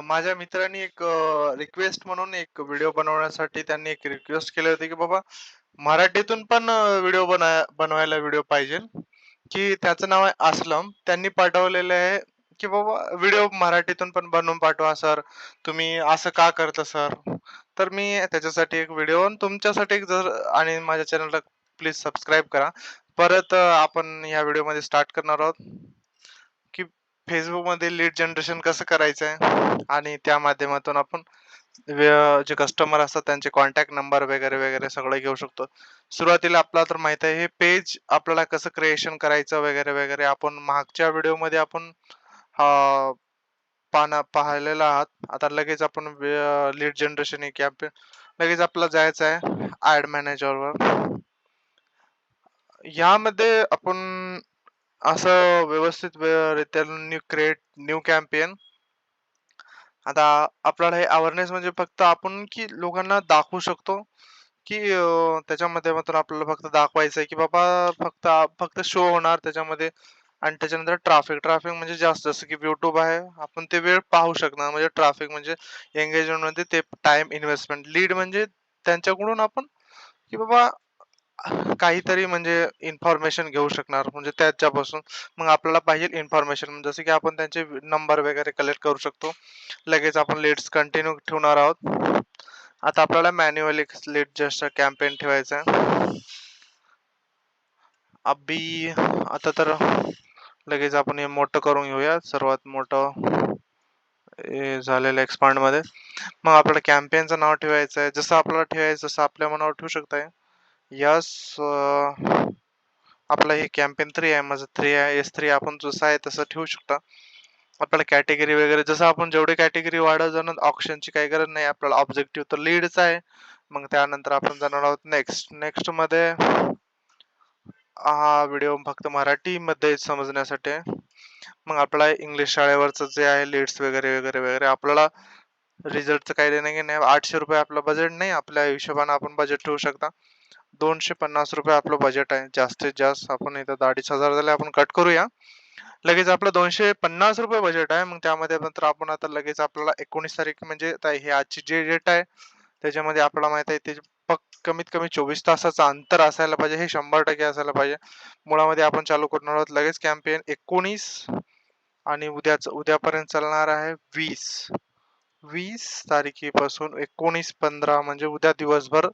माझ्या मित्रांनी एक रिक्वेस्ट म्हणून एक व्हिडिओ बनवण्यासाठी त्यांनी एक रिक्वेस्ट केली होती, की बाबा मराठीतून पण व्हिडिओ बनवायला व्हिडिओ पाहिजे, की त्याचं नाव आहे असलम. त्यांनी पाठवलेलं आहे, की बाबा व्हिडिओ मराठीतून पण बनवून पाठवा सर. तुम्ही असं का करता सर? तर मी त्याच्यासाठी एक व्हिडिओ आणि तुमच्यासाठी एक जर आणि माझ्या चॅनलला प्लीज सबस्क्राईब करा. परत आपण ह्या व्हिडिओमध्ये स्टार्ट करणार आहोत, की Facebookमध्ये लीड जनरेशन कसं करायचं आहे आणि त्या माध्यमातून आपण जे कस्टमर असतात त्यांचे कॉन्टॅक्ट नंबर वगैरे, वगैरे सगळं घेऊ शकतो. सुरुवातीला आपल्याला तर माहीत आहे हे पेज आपल्याला कसं क्रिएशन करायचं वगैरे, वगैरे आपण मागच्या व्हिडिओमध्ये आपण पाहिलेलं आहात. आता लगेच आपण लीड जनरेशन हे कॅम्पेन लगेच आपल्याला जायचं आहे ॲड मॅनेजरवर. यामध्ये आपण असं व्यवस्थित रित्या न्यू कॅम्पेन. आता आपल्याला हे अवेअरनेस म्हणजे फक्त आपण की लोकांना दाखवू शकतो, की त्याच्या माध्यमातून आपल्याला फक्त दाखवायचं आहे, की बाबा फक्त शो होणार त्याच्यामध्ये आणि त्याच्यानंतर ट्रॅफिक म्हणजे जास्त जसं की YouTube आहे. आपण ते वेळ पाहू शकणार म्हणजे ट्रॅफिक म्हणजे एंगेजमेंटमध्ये ते टाईम इन्व्हेस्टमेंट. लीड म्हणजे त्यांच्याकडून आपण की बाबा काहीतरी म्हणजे इन्फॉर्मेशन घेऊ शकणार म्हणजे त्याच्यापासून. मग आपल्याला पाहिजे इन्फॉर्मेशन जसं की आपण त्यांचे नंबर वगैरे कलेक्ट करू शकतो. लगेच आपण लीड्स कंटिन्यू ठेवणार आहोत. आता आपल्याला मॅन्युअली लीड जस्ट कॅम्पेन ठेवायचा आहे. आता तर लगेच आपण हे मोठं करून घेऊया. सर्वात मोठं हे झालेलं एक्सपांड मध्ये. मग आपल्याला कॅम्पेनचं नाव ठेवायचं आहे. जसं आपल्याला ठेवायचं जसं आपल्या मनावर ठेवू शकताय. यस आपलं हे कॅम्पेन 3 आहे. माझं 3 आहे. S3 आपण जसं आहे तसं ठेवू शकता. आपल्याला कॅटेगरी वगैरे जसं आपण जेवढे कॅटेगरी वाढत जाणार ऑप्शनची काही गरज नाही. आपल्याला ऑब्जेक्टिव्ह तर लीडचा आहे. मग त्यानंतर आपण जाणार आहोत नेक्स्ट. नेक्स्टमध्ये हा व्हिडिओ फक्त मराठीमध्ये समजण्यासाठी आहे. मग आपल्याला इंग्लिश शाळेवरचं जे आहे लीड्स वगैरे, वगैरे, वगैरे आपल्याला रिझल्टचं काही देणं नाही. ₹800 आपलं बजेट नाही. आपल्या हिशोबाने आपण बजेट ठेवू शकता. ₹250 आपलं बजेट आहे. जास्तीत जास्त आपण इथं 2,500 झाले आपण कट करूया. लगेच आपलं ₹250 बजेट आहे. मग त्यामध्ये नंतर आपण आता लगेच आपल्याला 19 तारीख म्हणजे आता हे आजची जे डेट आहे त्याच्यामध्ये आपल्याला माहित आहे ते कमीत कमी 24 तासाचं अंतर असायला पाहिजे. हे 100% असायला पाहिजे. मुळामध्ये आपण चालू करणार आहोत लगेच कॅम्पेन 19 आणि उद्यापर्यंत चालणार आहे 20. 20 तारखेपासून 19-15 म्हणजे उद्या दिवसभर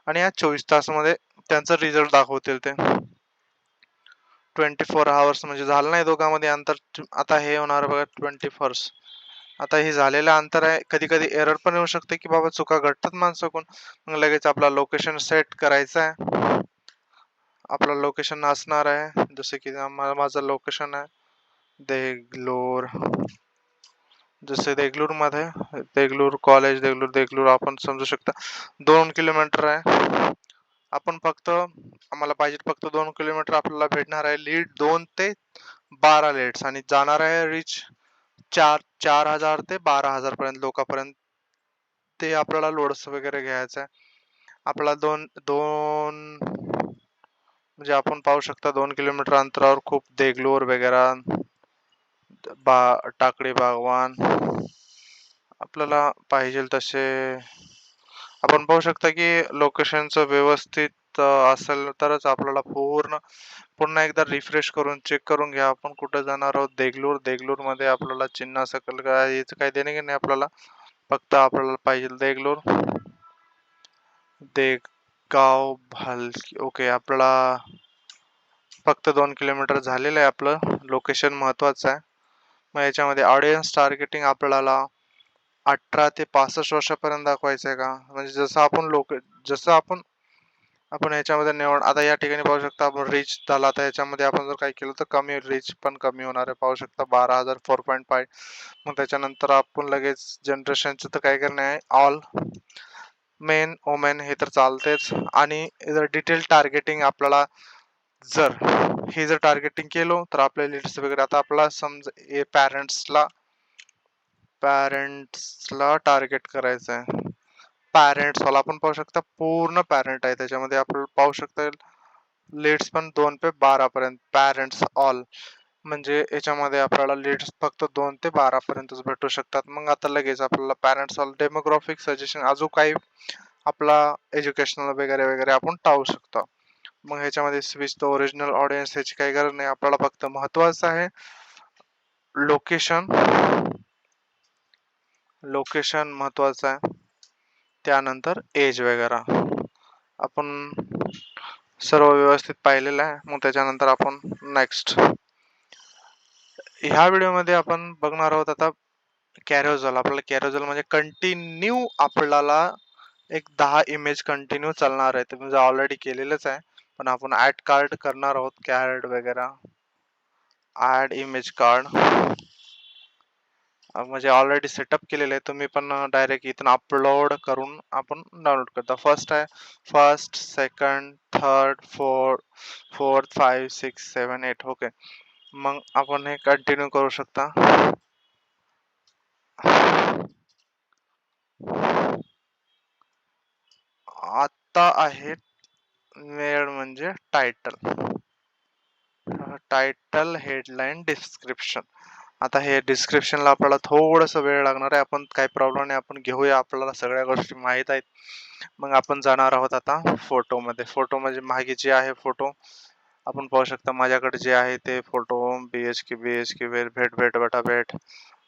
आणि या 24 तासामध्ये त्यांचा रिझल्ट दाखवतील ते. 24 आवर्स म्हणजे झालं नाही दोघांमध्ये अंतर. आता हे होणार बघा 21. आता हे झालेलं अंतर आहे. कधी-कधी एरर पण येऊ शकते, की बाबा चुका घडतात माणसाकडून. मग लगेच आपला लोकेशन सेट करायचं आहे. आपलं लोकेशन असणार आहे जसं की माझं लोकेशन आहे देगलूर. जसे देगलूरमध्ये देगलूर कॉलेज देगलूर आपण समजू शकता 2 किलोमीटर आहे. आपण आम्हाला पाहिजे फक्त 2 किलोमीटर आपल्याला भेटणार आहे लीड 2 ते 12 लीड्स आणि जाणार आहे रीच 4,000 ते 12,000 पर्यंत लोकांपर्यंत. ते आपल्याला लोड्स वगैरे घ्यायचं आहे. आपल्याला 2 म्हणजे आपण पाहू शकता 2 किलोमीटर अंतरावर खूप देगलूर वगैरे टाकळी बागवान आपल्याला पाहिजे तसे आपण पाहू शकता की लोकेशनचं व्यवस्थित असेल तरच आपल्याला पुन्हा एकदा रिफ्रेश करून चेक करून घ्या आपण कुठं जाणार आहोत. देगलूर मध्ये आपल्याला चिन्ह सकल काय याचं काही देणे नाही आपल्याला. फक्त आपल्याला पाहिजे देगाव भालकी. ओके आपल्याला फक्त 2 किलोमीटर झालेलं आहे. आपलं लोकेशन महत्वाचं आहे. मग याच्यामध्ये ऑडियन्स टार्गेटिंग आपल्याला 18 ते 65 वर्षापर्यंत दाखवायचं आहे का म्हणजे जसं आपण याच्यामध्ये निवड आता या ठिकाणी पाहू शकता आपण रीच झाला. आता याच्यामध्ये आपण जर काही केलं तर कमी रीच पण कमी होणार आहे. पाहू शकता 12,000 4.5. मग त्याच्यानंतर आपण लगेच जनरेशनचं तर काय करणार आहे ऑल मेन वुमेन हे तर चालतेच आणि डिटेल टार्गेटिंग आपल्याला जर टार्गेटिंग केलं तर आपल्या लीड्स वगैरे आता आपला समजा पॅरेंट्सला टार्गेट करायचं आहे. पॅरेंट्स वाला आपण पाहू शकता पूर्ण पॅरेंट आहे त्याच्यामध्ये आपण पाहू शकता लीड्स पण 2 ते 12 पर्यंत पॅरेंट्स ऑल म्हणजे याच्यामध्ये आपल्याला लीड्स फक्त 2 ते 12 पर्यंतच भेटू शकतात. मग आता लगेच आपल्याला पॅरेंट्स ऑल डेमोग्राफिक सजेशन अजून काही आपला एज्युकेशनल वगैरे वगैरे आपण टाळू शकतो. मग ह्याच्यामध्ये स्विच द ओरिजिनल ऑडियन्स ह्याची काही गरज नाही. आपल्याला फक्त महत्वाचं आहे लोकेशन महत्वाचं आहे. त्यानंतर एज वगैरे आपण सर्व व्यवस्थित पाहिलेलं आहे. मग त्याच्यानंतर आपण नेक्स्ट ह्या व्हिडिओमध्ये आपण बघणार आहोत आता कॅरोजल. आपल्याला कॅरोजल म्हणजे कंटिन्यू आपल्याला एक 10 इमेज कंटिन्यू चालणार आहे. ते म्हणजे ऑलरेडी केलेलंच आहे. पण आपण ऍड कार्ड करणार आहोत. कार्ड वगैरे ऍड इमेज कार्ड म्हणजे ऑलरेडी सेटअप केलेलं आहे. तुम्ही पण डायरेक्ट इथून अपलोड करून आपण डाउनलोड करता. First, second, third, fourth, 5, 6, 7, 8 okay. मग आपण हे कंटिन्यू करू शकता. आता आहे वेळ म्हणजे टायटल, हेडलाईन, डिस्क्रिप्शन. आता हे डिस्क्रिप्शनला आपल्याला थोडस वेळ लागणार आहे. आपण काही प्रॉब्लेम नाही, आपण घेऊया. आपल्याला सगळ्या गोष्टी माहित आहेत. मग आपण जाणार आहोत आता फोटो मध्ये. फोटो म्हणजे मागे जे आहे फोटो आपण पाहू शकता. माझ्याकडे जे आहे ते फोटो बीएचके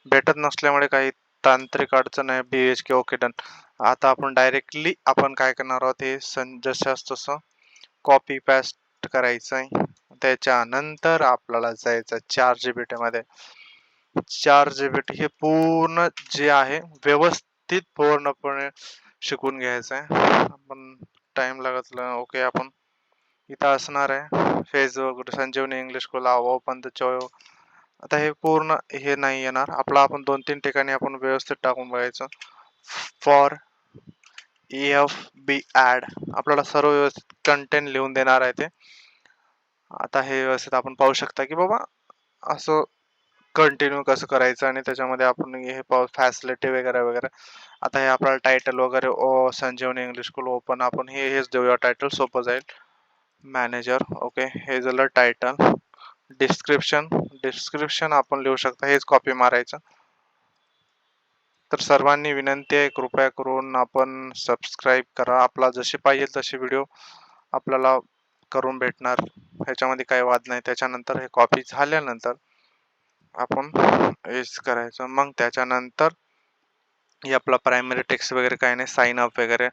भेटत नसल्यामुळे काही तांत्रिक अडचण आहे. BHK okay done. आता आपण डायरेक्टली आपण काय करणार आहोत हे जसं तसं कॉपी पेस्ट करायचंय. त्याच्यानंतर आपल्याला जायचं 4 GB मध्ये. 4 GB हे पूर्ण जे आहे व्यवस्थित पूर्णपणे शिकून घ्यायचं आहे. आपण टाइम लागत ओके. आपण इथं असणार आहे Facebook Sanjivani English school open the choice. आता हे पूर्ण हे नाही येणार आपला. आपण 2-3 ठिकाणी आपण व्यवस्थित टाकून बघायचं. फॉर EFB ऍड आपल्याला सर्व व्यवस्थित कंटेंट लिहून देणार आहे ते. आता हे व्यवस्थित आपण पाहू शकता की बाबा असं कंटिन्यू कसं करायचं आणि त्याच्यामध्ये आपण हे फॅसिलिटी वगैरे वगैरे. आता हे आपल्याला टायटल वगैरे संजीवनी इंग्लिश स्कूल ओपन आपण हेच देऊया. टायटल सोपं जाईल. Manager okay. हे झालं टायटल. डिस्क्रिप्शन आपण लिहू शकता. हेच कॉपी मारायचं. तर सर्वांनी विनंती आहे कृपया करून आपण सबस्क्राईब करा. आपला जसे पाहिजे तसे व्हिडिओ आपल्याला करून भेटणार. ह्याच्यामध्ये काही वाद नाही. त्याच्यानंतर हे कॉपी झाल्यानंतर आपण हेच करायचं. मग त्याच्यानंतर हे आपला प्रायमरी टेक्स्ट वगैरे काही नाही. साइन अप वगैरे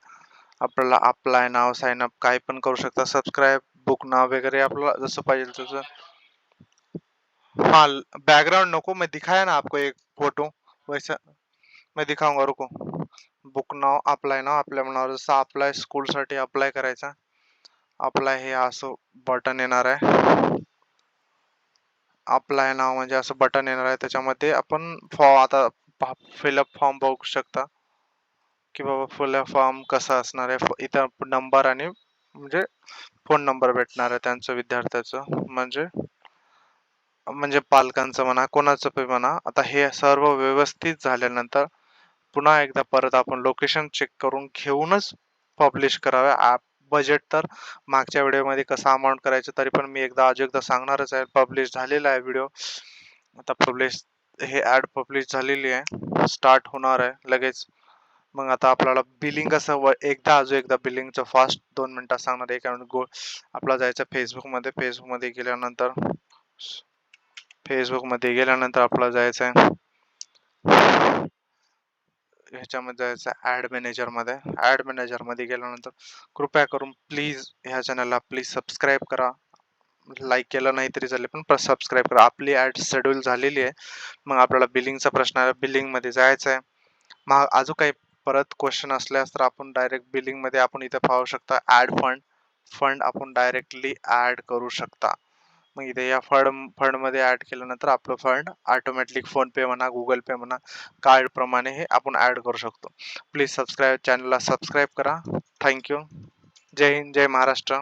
आपल्याला अप्लाय नाव साइन अप काय पण करू शकता. सबस्क्राईब बुक नाव वगैरे आपल्याला जसं पाहिजे तसं. हाँ बैकग्राउंड नको, मैं दिखाया ना आपको एक फोटो वैसा मैं दिखाऊंगा, रुको. बुक नाव अप्लाय नाव जसं अप्लाय स्कूल साठी अप्लाय करायचा. अप्लाय हे असं बटन येणार आहे. अप्लाय नाव म्हणजे असं बटन येणार आहे. त्याच्यामध्ये आपण आता फिलअप फॉर्म बघू शकता की बाबा फुल फॉर्म कसा असणार आहे. इथं नंबर आणि म्हणजे फोन नंबर भेटणार आहे त्यांचं विद्यार्थ्याचं म्हणजे पालकांचं म्हणा कोणाचं पण म्हणा. आता हे सर्व व्यवस्थित झाल्यानंतर पुन्हा एकदा परत आपण लोकेशन चेक करून घेऊनच पब्लिश करावे. ऍप बजेट तर मागच्या व्हिडिओमध्ये कसं अमाऊंट करायचं तरी पण मी एकदा सांगणारच आहे. पब्लिश झालेला आहे व्हिडिओ. आता हे ऍड पब्लिश झालेली आहे. स्टार्ट होणार आहे लगेच. मग आता आपल्याला बिलिंग कसं एकदा बिलिंगचं फास्ट 2 मिनिटात सांगणार. आपला जायचं फेसबुकमध्ये गेल्यानंतर आपल्याला जायचं आहे ह्याच्यामध्ये जायचं ऍड मॅनेजर मध्ये गेल्यानंतर कृपया करून प्लीज ह्या चॅनलला प्लीज सबस्क्राईब करा. लाईक केलं नाही तरी चालेल पण सबस्क्राईब करा. आपली ऍड शेड्यूल झालेली आहे. मग आपल्याला बिलिंगचा प्रश्न आहे. बिलिंग मध्ये जायचं आहे. मग अजून काही परत क्वेश्चन असल्यास तर आपण डायरेक्ट बिलिंग मध्ये आपण इथे पाहू शकता. ऍड फंड आपण डायरेक्टली ऍड करू शकता. मग इथे या फंड मध्ये ऍड केल्यानंतर आपलं फंड ऑटोमॅटिक फोन पे म्हणा गुगल पे म्हणा कार्ड प्रमाणे हे आपण ऍड करू शकतो. प्लीज चॅनलला सबस्क्राईब करा. थँक्यू. जय हिंद, जय महाराष्ट्र.